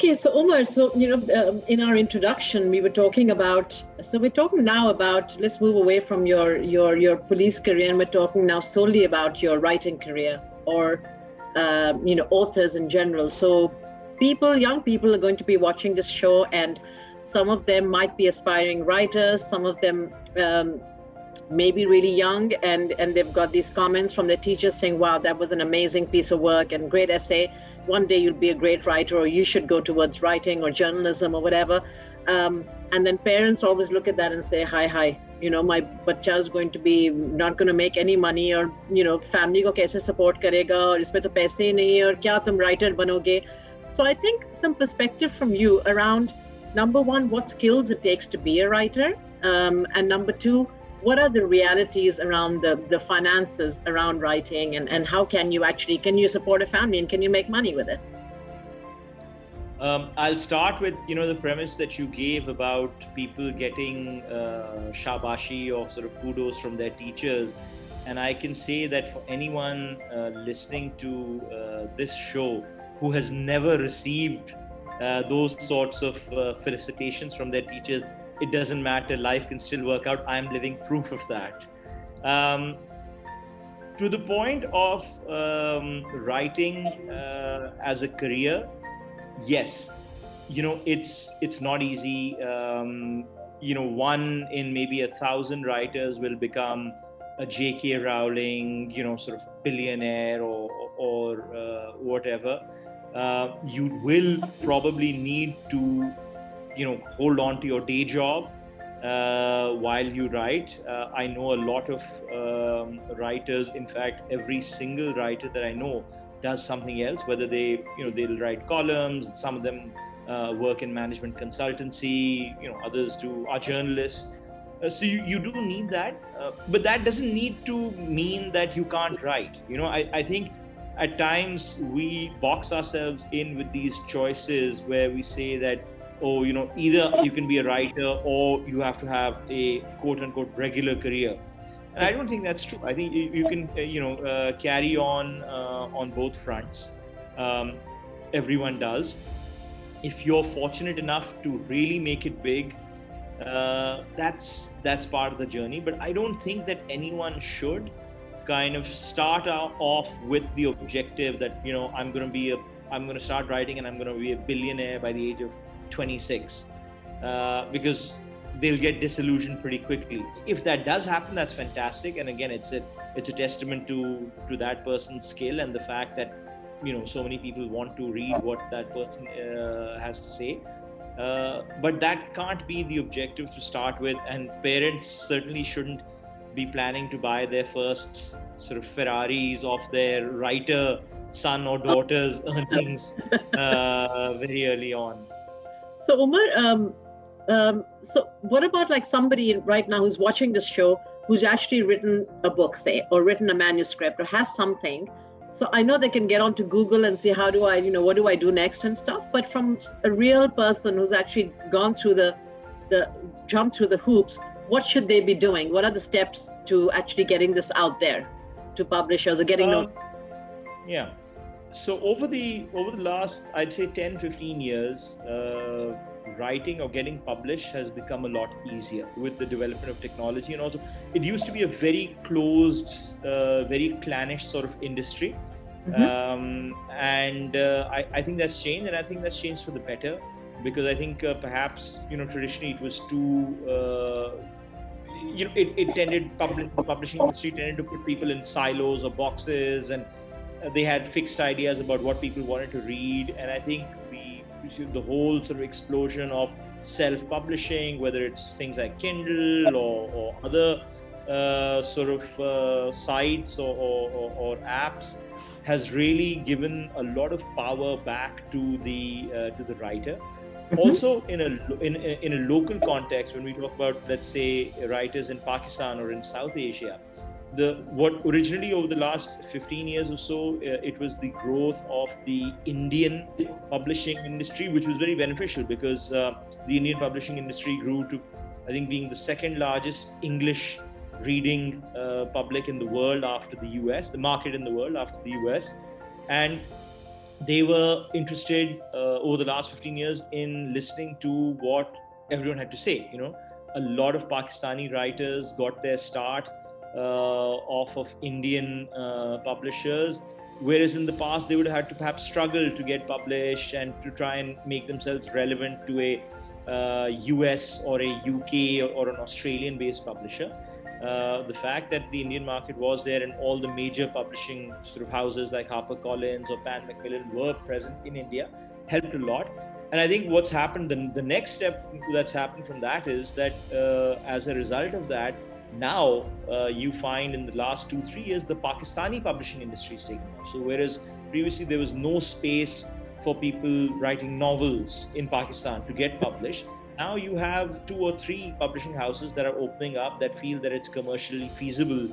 Okay, so Omar, in our introduction, we were talking about. So we're talking now about. Let's move away from your police career, and we're talking now solely about your writing career, or authors in general. So young people are going to be watching this show, and some of them might be aspiring writers. Some of them may be really young, and they've got these comments from their teachers saying, "Wow, that was an amazing piece of work and great essay. One day you'll be a great writer, or you should go towards writing or journalism or whatever." And then parents always look at that and say, hi, my bacha is going to be not going to make any money, or family ko kaise support karega, aur isme to paise hi nahi hai, aur kya tum writer banoge. So I think some perspective from you around, number one, what skills it takes to be a writer, and number two, what are the realities around the finances around writing, and how can you support a family, and can you make money with it? I'll start with the premise that you gave about people getting shabashi or sort of kudos from their teachers, and I can say that for anyone listening to this show who has never received those sorts of felicitations from their teachers, it doesn't matter, life can still work out. I'm living proof of that. To the point of writing as a career, yes, it's not easy. One in maybe 1,000 writers will become a J.K. Rowling, sort of billionaire or whatever. You will probably need to hold on to your day job while you write. I know a lot of writers. In fact, every single writer that I know does something else, whether they'll write columns. Some of them work in management consultancy, others are journalists. So you do need that, but that doesn't need to mean that you can't write. I think at times we box ourselves in with these choices where we say that, either you can be a writer or you have to have a quote unquote regular career. And I don't think that's true. I think you can, carry on both fronts. Everyone does. If you're fortunate enough to really make it big, that's part of the journey. But I don't think that anyone should kind of start off with the objective that, I'm going to start writing and I'm going to be a billionaire by the age of 26, because they'll get disillusioned pretty quickly. If that does happen, that's fantastic. And again, it's a testament to that person's skill and the fact that, so many people want to read what that person has to say. But that can't be the objective to start with. And parents certainly shouldn't be planning to buy their first sort of Ferraris off their writer son or daughter's earnings very early on. So Umar, so what about like somebody right now who's watching this show, who's actually written a book, say, or written a manuscript, or has something? So I know they can get onto Google and see what do I do next and stuff. But from a real person who's actually gone through jumped through the hoops, what should they be doing? What are the steps to actually getting this out there to publishers or getting known? Yeah. So over the last, I'd say 10, 15 years, writing or getting published has become a lot easier with the development of technology. And also, it used to be a very closed, very clannish sort of industry. Mm-hmm. I think that's changed, and I think that's changed for the better, because I think perhaps, traditionally it was too, the publishing industry tended to put people in silos or boxes, and they had fixed ideas about what people wanted to read. And I think the whole sort of explosion of self-publishing, whether it's things like Kindle or other sort of sites or apps, has really given a lot of power back to the writer. Mm-hmm. Also, in a local context, when we talk about, let's say, writers in Pakistan or in South Asia, what originally over the last 15 years or so, it was the growth of the Indian publishing industry, which was very beneficial, because the Indian publishing industry grew to, I think, being the second largest English reading public in the world after the US, the market in the world after the US. And they were interested over the last 15 years in listening to what everyone had to say. A lot of Pakistani writers got their start off of Indian publishers, whereas in the past they would have had to perhaps struggle to get published and to try and make themselves relevant to a US or a UK or an Australian based publisher. The fact that the Indian market was there and all the major publishing sort of houses like HarperCollins or Pan Macmillan were present in India helped a lot. And I think what's happened, the next step that's happened from that is that as a result of that, now you find in the last 2-3 years, the Pakistani publishing industry is taking off. So whereas previously there was no space for people writing novels in Pakistan to get published, now you have 2 or 3 publishing houses that are opening up that feel that it's commercially feasible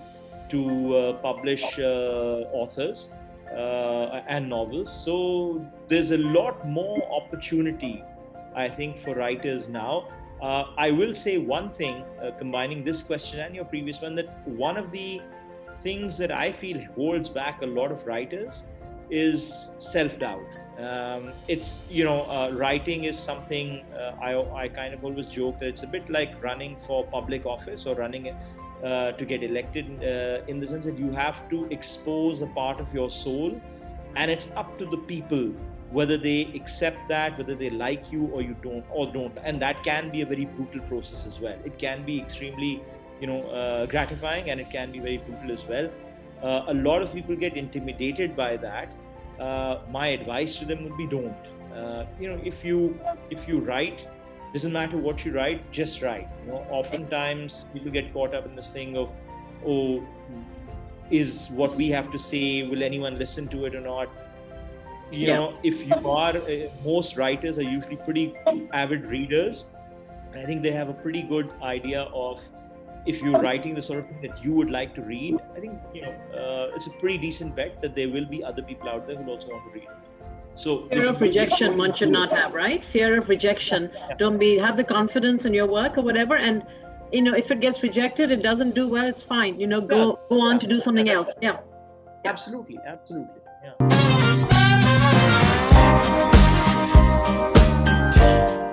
to publish authors and novels. So there's a lot more opportunity, I think, for writers now. I will say one thing, combining this question and your previous one, that one of the things that I feel holds back a lot of writers is self-doubt. It's, writing is something I kind of always joke that it's a bit like running for public office or running to get elected, in the sense that you have to expose a part of your soul, and it's up to the people whether they accept that, whether they like you or you don't. And that can be a very brutal process as well. It can be extremely, gratifying, and it can be very brutal as well. A lot of people get intimidated by that. My advice to them would be don't. If you write, doesn't matter what you write, just write. Oftentimes people get caught up in this thing of, oh, is what we have to say, will anyone listen to it or not? If you are, most writers are usually pretty avid readers. I think they have a pretty good idea of, if you're writing the sort of thing that you would like to read, I think, it's a pretty decent bet that there will be other people out there who also want to read. So fear of rejection one should not have, right? Fear of rejection. Don't have the confidence in your work or whatever. And, if it gets rejected, it doesn't do well, it's fine. Go on to do something else. Yeah. Absolutely. Yeah.